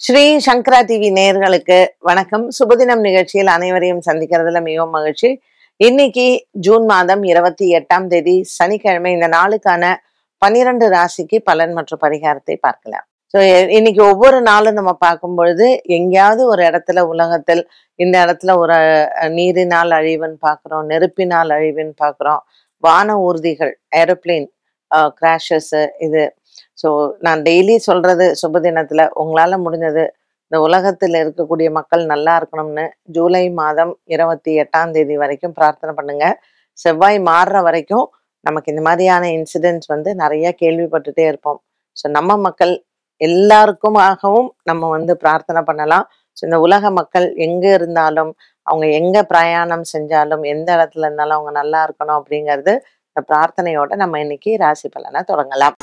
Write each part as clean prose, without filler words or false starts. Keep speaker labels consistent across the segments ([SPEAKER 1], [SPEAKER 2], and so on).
[SPEAKER 1] ஸ்ரீ சங்கரா TV நேயர்களுக்கு வணக்கம். சுபதினம் நிகழ்ச்சியில் அனைவரையும் சந்திக்கிறதுல மிகவும் மகிழ்ச்சி. இன்னைக்கு ஜூன் மாதம் 28ஆம் தேதி சனிக்கிழமை. இந்த நாளுக்கான 12 ராசிக்கு பலன் மற்றும் பரிகாரத்தை பார்க்கலாம். இன்னைக்கு ஒவ்வொரு நாளும் நம்ம பார்க்கும் பொழுது எங்கேயாவது ஒரு இடத்துல உலகத்தில் இந்த இடத்துல ஒரு நீரினால் அழிவுன்னு பார்க்குறோம், நெருப்பினால் அழிவுன்னு பார்க்குறோம், வான ஊர்திகள் ஏரோப்ளேன் கிராஷஸ். இது நான் டெய்லி சொல்றது சுபதினத்துல உங்களால முடிஞ்சது இந்த உலகத்தில் இருக்கக்கூடிய மக்கள் நல்லா இருக்கணும்னு ஜூலை மாதம் 28ஆம் தேதி வரைக்கும் பிரார்த்தனை பண்ணுங்க. செவ்வாய் மாறுற வரைக்கும் நமக்கு இந்த மாதிரியான இன்சிடென்ட்ஸ் நிறைய கேள்விப்பட்டுட்டே இருப்போம். நம்ம மக்கள் எல்லாருக்குமாகவும் நம்ம பிரார்த்தனை பண்ணலாம். இந்த உலக மக்கள் எங்க இருந்தாலும், அவங்க எங்க பிரயாணம் செஞ்சாலும், எந்த இடத்துல இருந்தாலும் அவங்க நல்லா இருக்கணும் அப்படிங்கிறது இந்த பிரார்த்தனையோட நம்ம இன்னைக்கு ராசி பலனை தொடங்கலாம்.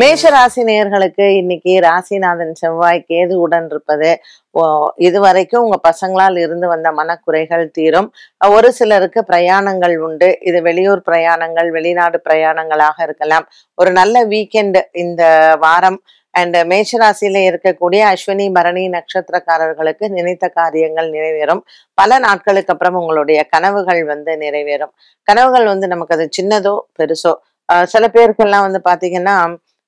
[SPEAKER 1] மேஷ ராசி நேயர்களுக்கு இன்னைக்கு ராசிநாதன் செவ்வாய் கேது உடன் இருப்பது இதுவரைக்கும் உங்க பசங்களால் இருந்து வந்த மனக்குறைகள் தீரும். ஒரு சிலருக்கு பிரயாணங்கள் உண்டு. இது வெளியூர் பிரயாணங்கள், வெளிநாடு பிரயாணங்களாக இருக்கலாம். ஒரு நல்ல வீக்கெண்ட் இந்த வாரம். அண்ட் மேஷராசியில இருக்கக்கூடிய அஸ்வினி பரணி நட்சத்திரக்காரர்களுக்கு நினைத்த காரியங்கள் நிறைவேறும். பல நாட்களுக்கு அப்புறம் உங்களுடைய கனவுகள் நிறைவேறும். கனவுகள் நமக்கு அது சின்னதோ பெருசோ, சில பேருக்கெல்லாம் பாத்தீங்கன்னா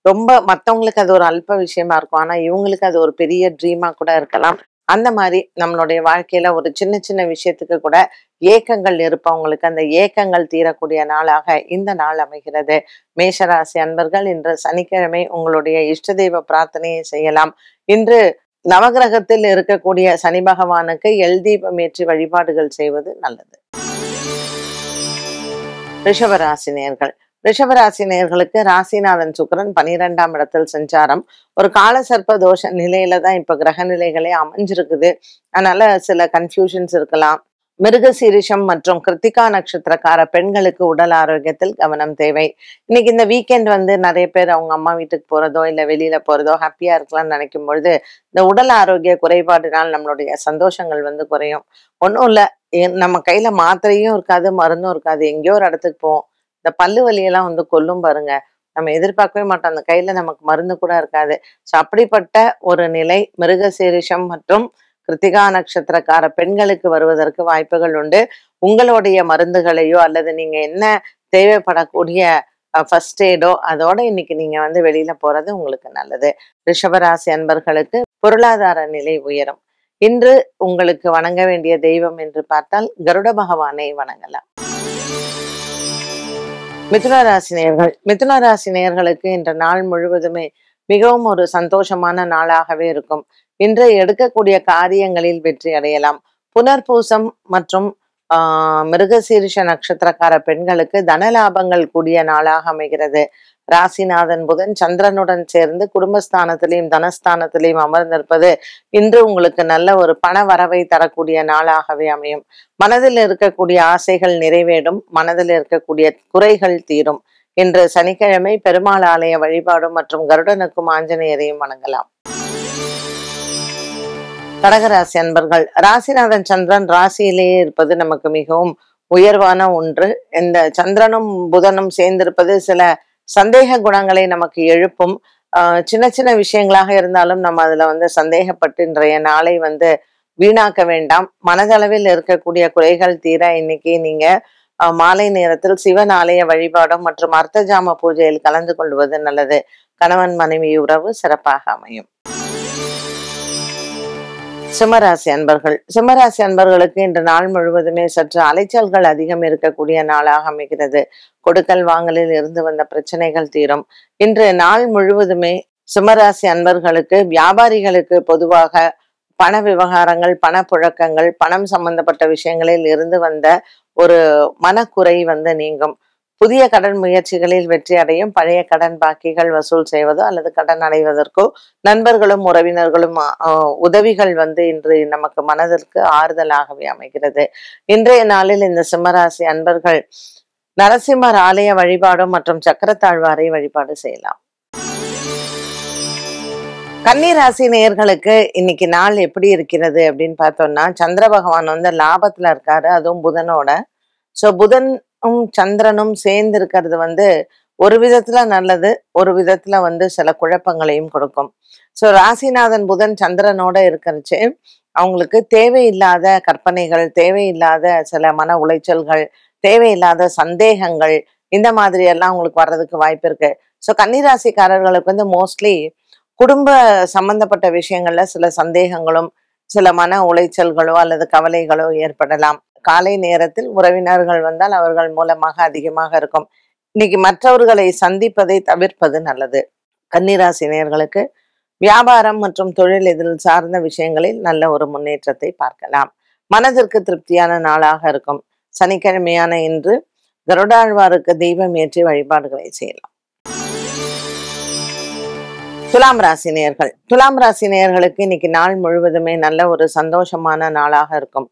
[SPEAKER 1] ரொம்ப மற்றவங்களுக்கு அது ஒரு அல்ப விஷயமா இருக்கும். ஆனா இவங்களுக்கு அது ஒரு பெரிய ட்ரீமா கூட இருக்கலாம். அந்த மாதிரி நம்மளுடைய வாழ்க்கையில ஒரு சின்ன சின்ன விஷயத்துக்கு கூட ஏக்கங்கள் இருப்பவங்களுக்கு அந்த ஏக்கங்கள் தீரக்கூடிய நாளாக இந்த நாள் அமைகிறது. மேஷராசி அன்பர்கள், இன்று சனிக்கிழமை உங்களுடைய இஷ்ட தெய்வ பிரார்த்தனையை செய்யலாம். இன்று நவகிரகத்தில் இருக்கக்கூடிய சனி பகவானுக்கு எல் தீபம் ஏற்றி வழிபாடுகள் செய்வது நல்லது. ரிஷபராசி நேயர்கள், ரிஷபராசி நேயர்களுக்கு ராசிநாதன் சுக்கிரன் 12ஆம் இடத்தில் சஞ்சாரம். ஒரு கால சர்ப்ப தோஷ நிலையில தான் இப்ப கிரக நிலைகளே அமைஞ்சிருக்குது. அதனால சில கன்ஃபியூஷன்ஸ் இருக்கலாம். மிருகசீரிஷம் மற்றும் கிருத்திகா நட்சத்திரக்கார பெண்களுக்கு உடல் ஆரோக்கியத்தில் கவனம் தேவை. இன்னைக்கு இந்த வீக்கெண்ட் நிறைய பேர் அவங்க அம்மா வீட்டுக்கு போறதோ இல்ல வெளியில போறதோ ஹாப்பியா இருக்கலாம்னு நினைக்கும் பொழுது இந்த உடல் ஆரோக்கிய குறைபாடுனால் நம்மளுடைய சந்தோஷங்கள் குறையும். ஒன்றும் இல்லை, நம்ம கையில மாத்திரையும் இருக்காது, மருந்தும் இருக்காது. எங்கேயோ ஒரு இடத்துக்கு போவோம், இந்த பல்லு வலியெல்லாம் கொல்லும் பாருங்க. நம்ம எதிர்பார்க்கவே மாட்டோம், அந்த கையில நமக்கு மருந்து கூட இருக்காது. அப்படிப்பட்ட ஒரு நிலை மிருகசீரிஷம் மற்றும் கிருத்திகா நட்சத்திரக்கார பெண்களுக்கு வருவதற்கு வாய்ப்புகள் உண்டு. உங்களுடைய மருந்துகளையோ அல்லது நீங்க என்ன தேவைப்படக்கூடிய ஃபர்ஸ்ட் எய்டோ அதோட இன்னைக்கு நீங்க வெளியில போறது உங்களுக்கு நல்லது. ரிஷபராசி அன்பர்களுக்கு பொருளாதார நிலை உயரும். இன்று உங்களுக்கு வணங்க வேண்டிய தெய்வம் என்று பார்த்தால் கருட பகவானை வணங்கலாம். மிதுன ராசி நேயர்களுக்கு இன்று நாள் முழுவதுமே மிகவும் ஒரு சந்தோஷமான நாளாகவே இருக்கும். இன்று எடுக்கக்கூடிய காரியங்களில் வெற்றி அடையலாம். புனர்பூசம் மற்றும் மிருகசீரிஷ நட்சத்திரக்கார பெண்களுக்கு தனலாபங்கள் கூடிய நாளாக அமைகிறது. ராசிநாதன் புதன் சந்திரனுடன் சேர்ந்து குடும்பஸ்தானத்திலையும் தனஸ்தானத்திலையும் அமர்ந்திருப்பது இன்று உங்களுக்கு நல்ல ஒரு பண வரவை தரக்கூடிய நாளாகவே அமையும். மனதில் இருக்கக்கூடிய ஆசைகள் நிறைவேறும். மனதில் இருக்கக்கூடிய குறைகள் தீரும். இன்று சனிக்கிழமை பெருமாள் ஆலய வழிபாடும் மற்றும் கருடனுக்கும் ஆஞ்சநேயரையும் வணங்கலாம். கடகராசி அன்பர்கள், ராசிநாதன் சந்திரன் ராசியிலேயே இருப்பது நமக்கு மிகவும் உயர்வான ஒன்று. இந்த சந்திரனும் புதனும் சேர்ந்திருப்பது சில சந்தேக குணங்களை நமக்கு எழுப்பும். சின்ன சின்ன விஷயங்களாக இருந்தாலும் நம்ம அதுல சந்தேகப்பட்டு இன்றைய நாளை வீணாக்க வேண்டாம். மனதளவில் இருக்கக்கூடிய குறைகள் தீர இன்னைக்கு நீங்க மாலை நேரத்தில் சிவன் ஆலய வழிபாடும் மற்றும் அர்த்தஜாம பூஜையில் கலந்து கொள்வது நல்லது. கணவன் மனைவி உறவு சிறப்பாக அமையும். சிம்மராசி அன்பர்களுக்கு இன்று நாள் முழுவதுமே சற்று அலைச்சல்கள் அதிகம் இருக்கக்கூடிய நாளாக அமைகிறது. கொடுக்கல் வாங்கலில் இருந்து வந்த பிரச்சனைகள் தீரும். இன்று நாள் முழுவதுமே சிம்மராசி அன்பர்களுக்கு, வியாபாரிகளுக்கு பொதுவாக பண விவகாரங்கள், பணப்புழக்கங்கள், பணம் சம்பந்தப்பட்ட விஷயங்களில் இருந்து வந்த ஒரு மனக்குறை நீங்கும். புதிய கடன் முயற்சிகளில் வெற்றி அடையும். பழைய கடன் பாக்கிகள் வசூல் செய்வதோ அல்லது கடன் அடைவதற்கோ நண்பர்களும் உறவினர்களும் உதவிகள் இன்று நமக்கு மனதிற்கு ஆறுதலாகவே அமைகிறது. இன்றைய நாளில் இந்த சிம்மராசி அன்பர்கள் நரசிம்மர் ஆலய வழிபாடும் மற்றும் சக்கரத்தாழ்வாரை வழிபாடு செய்யலாம். கன்னிராசி நேயர்களுக்கு இன்னைக்கு நாள் எப்படி இருக்கிறது அப்படின்னு பார்த்தோம்னா, சந்திர பகவான் லாபத்துல இருக்காரு, அதுவும் புதனோட. புதனும் சந்திரனும் சேர்ந்து இருக்கிறது ஒரு விதத்துல நல்லது, ஒரு விதத்துல சில குழப்பங்களையும் கொடுக்கும். ஸோ ராசிநாதன் புதன் சந்திரனோட இருக்கிறச்சு அவங்களுக்கு தேவையில்லாத கற்பனைகள், தேவையில்லாத சில மன உளைச்சல்கள், தேவையில்லாத சந்தேகங்கள் இந்த மாதிரி எல்லாம் உங்களுக்கு வர்றதுக்கு வாய்ப்பு இருக்கு. ஸோ கன்னிராசிக்காரர்களுக்கு மோஸ்ட்லி குடும்ப சம்பந்தப்பட்ட விஷயங்கள்ல சில சந்தேகங்களும், சில மன உளைச்சல்களோ அல்லது கவலைகளோ ஏற்படலாம். காலை நேரத்தில் உறவினர்கள் வந்தால் அவர்கள் மூலமாக அதிகமாக இருக்கும். இன்னைக்கு மற்றவர்களை சந்திப்பதை தவிர்ப்பது நல்லது. கன்னிராசி நேயர்களுக்கு வியாபாரம் மற்றும் தொழில் இதில் சார்ந்த விஷயங்களில் நல்ல ஒரு முன்னேற்றத்தை பார்க்கலாம். மனதிற்கு திருப்தியான நாளாக இருக்கும். சனிக்கிழமையான இன்று கருடாழ்வாருக்கு தெய்வம் ஏற்றி வழிபாடுகளை செய்யலாம். துலாம் ராசி நேயர்கள். துலாம் ராசி நேயர்களுக்கு இன்னைக்கு நாள் முழுவதுமே நல்ல ஒரு சந்தோஷமான நாளாக இருக்கும்.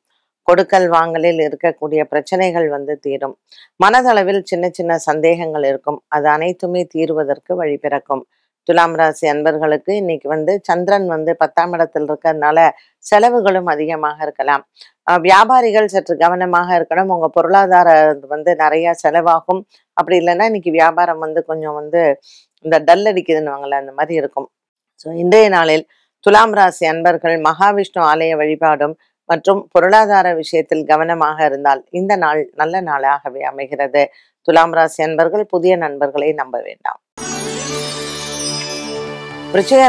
[SPEAKER 1] கொடுக்கல் வாங்கலில் இருக்கக்கூடிய பிரச்சனைகள் தீரும். மனதளவில் சின்ன சின்ன சந்தேகங்கள் இருக்கும். அது அனைத்துமே தீர்வதற்கு வழி பிறக்கும். துலாம் ராசி அன்பர்களுக்கு இன்னைக்கு சந்திரன் 10ஆம் இடத்தில் இருக்கிறதுனால செலவுகளும் அதிகமாக இருக்கலாம். வியாபாரிகள் சற்று கவனமாக இருக்கணும். உங்க பொருளாதாரம் நிறைய செலவாகும். அப்படி இல்லைன்னா இன்னைக்கு வியாபாரம் கொஞ்சம் இந்த டல் அடிக்குதுன்னு அந்த மாதிரி இருக்கும். ஸோ இன்றைய நாளில் துலாம் ராசி அன்பர்கள் மகாவிஷ்ணு ஆலய வழிபாடும் மற்றும் பொருளாதார விஷயத்தில் கவனமாக இருந்தால் இந்த நாள் நல்ல நாளாகவே அமைகிறது. துலாம் ராசி அன்பர்கள் புதிய நண்பர்களை நம்ப வேண்டாம். விருச்சிக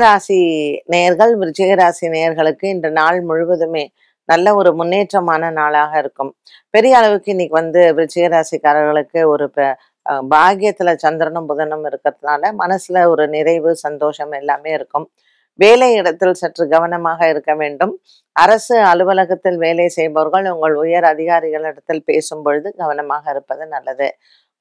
[SPEAKER 1] ராசி நேயர்களுக்கு இன்று நாள் முழுவதுமே நல்ல ஒரு முன்னேற்றமான நாளாக இருக்கும். பெரிய அளவுக்கு இன்னைக்கு விருச்சிக ராசிக்காரர்களுக்கு ஒரு பாக்கியத்துல சந்திரனும் புதனும் இருக்கிறதுனால மனசுல ஒரு நிறைவு, சந்தோஷம் எல்லாமே இருக்கும். வேலை இடத்தில் சற்று கவனமாக இருக்க வேண்டும். அரசு அலுவலகத்தில் வேலை செய்பவர்கள் உங்கள் உயர் அதிகாரிகளிடத்தில் பேசும் பொழுது கவனமாக இருப்பது நல்லது.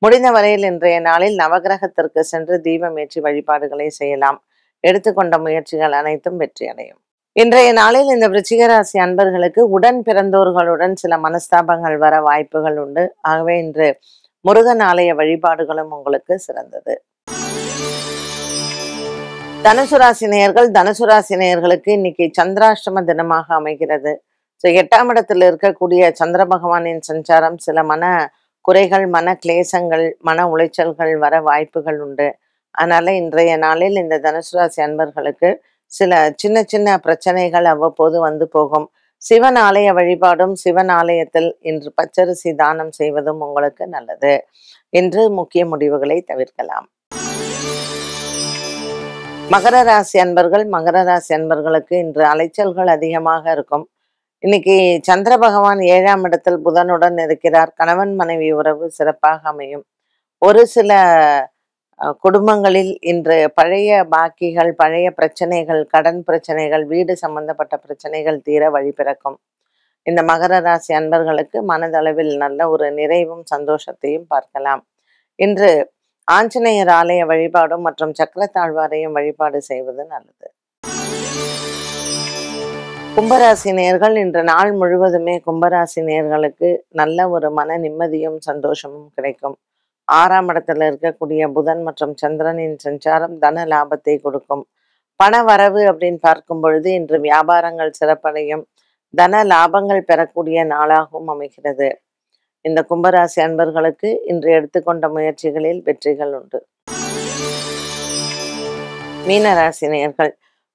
[SPEAKER 1] முடிந்த வரையில் இன்றைய நாளில் நவகிரகத்திற்கு சென்று தீபம் ஏற்றி வழிபாடுகளை செய்யலாம். எடுத்துக்கொண்ட முயற்சிகள் அனைத்தும் வெற்றி அடையும். இன்றைய நாளில் இந்த விருச்சிக ராசி அன்பர்களுக்கு உடன் பிறந்தோர்களுடன் சில மனஸ்தாபங்கள் வர வாய்ப்புகள் உண்டு. ஆகவே இன்று முருகன் ஆலய வழிபாடுகளும் உங்களுக்கு சிறந்தது. தனுசு ராசி நேயர்களுக்கு இன்னைக்கு சந்திராஷ்டம தினமாக அமைகிறது. ஸோ 8ஆம் இடத்தில் இருக்கக்கூடிய சந்திர பகவானின் சஞ்சாரம் சில மன குறைகள், மன கிளேசங்கள், மன உளைச்சல்கள் வர வாய்ப்புகள் உண்டு. அதனால இன்றைய நாளில் இந்த தனுசு ராசி அன்பர்களுக்கு சில சின்ன சின்ன பிரச்சனைகள் அவ்வப்போது போகும். சிவன் ஆலய வழிபாடும், சிவன் ஆலயத்தில் இன்று பச்சரிசி தானம் செய்வதும் உங்களுக்கு நல்லது. இன்று முக்கிய முடிவுகளை தவிர்க்கலாம். மகர ராசி அன்பர்களுக்கு இன்று அலைச்சல்கள் அதிகமாக இருக்கும். இன்னைக்கு சந்திர பகவான் 7ஆம் இடத்தில் புதனுடன் இருக்கிறார். கணவன் மனைவி உறவு சிறப்பாக அமையும். ஒரு சில குடும்பங்களில் இன்று பழைய பாக்கிகள், பழைய பிரச்சனைகள், கடன் பிரச்சனைகள், வீடு சம்பந்தப்பட்ட பிரச்சனைகள் தீர வழி பிறக்கும். இந்த மகர ராசி அன்பர்களுக்கு மனதளவில் நல்ல ஒரு நிறைவும் சந்தோஷத்தையும் பார்க்கலாம். இன்று ஆஞ்சநேயர் ஆலய வழிபாடும் மற்றும் சக்கரத்தாழ்வாரையும் வழிபாடு செய்வது நல்லது. கும்பராசி நேயர்கள் இன்று நாள் முழுவதுமே கும்பராசி நேயர்களுக்கு நல்ல ஒரு மன நிம்மதியும் சந்தோஷமும் கிடைக்கும். 6ஆம் இடத்துல இருக்கக்கூடிய புதன் மற்றும் சந்திரனின் சஞ்சாரம் தன லாபத்தை கொடுக்கும். பண வரவு அப்படின்னு பார்க்கும் பொழுது இன்று வியாபாரங்கள் சிறப்படையும். தன லாபங்கள் பெறக்கூடிய நாளாகவும் அமைகிறது. இந்த கும்பராசி அன்பர்களுக்கு இன்று எடுத்துக்கொண்ட முயற்சிகளில் வெற்றிகள் உண்டு.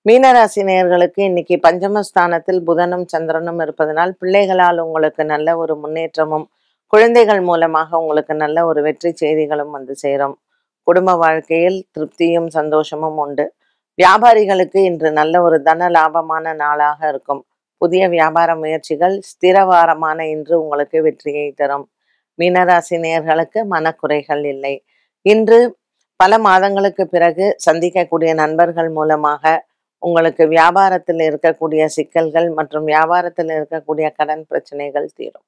[SPEAKER 1] மீனராசி நேயர்களுக்கு இன்னைக்கு பஞ்சமஸ்தானத்தில் புதனும் சந்திரனும் இருப்பதனால் பிள்ளைகளால் உங்களுக்கு நல்ல ஒரு முன்னேற்றமும், குழந்தைகள் மூலமாக உங்களுக்கு நல்ல ஒரு வெற்றி செய்திகளும் சேரும். குடும்ப வாழ்க்கையில் திருப்தியும் சந்தோஷமும் உண்டு. வியாபாரிகளுக்கு இன்று நல்ல ஒரு தன லாபமான நாளாக இருக்கும். புதிய வியாபார முயற்சிகள் ஸ்திரவாரமான இன்று உங்களுக்கு வெற்றியை தரும். மீனராசி நேயர்களுக்கு மனக்குறைகள் இல்லை. இன்று பல மாதங்களுக்கு பிறகு சந்திக்கக்கூடிய நண்பர்கள் மூலமாக உங்களுக்கு வியாபாரத்தில் இருக்கக்கூடிய சிக்கல்கள் மற்றும் வியாபாரத்தில் இருக்கக்கூடிய கடன் பிரச்சனைகள் தீரும்.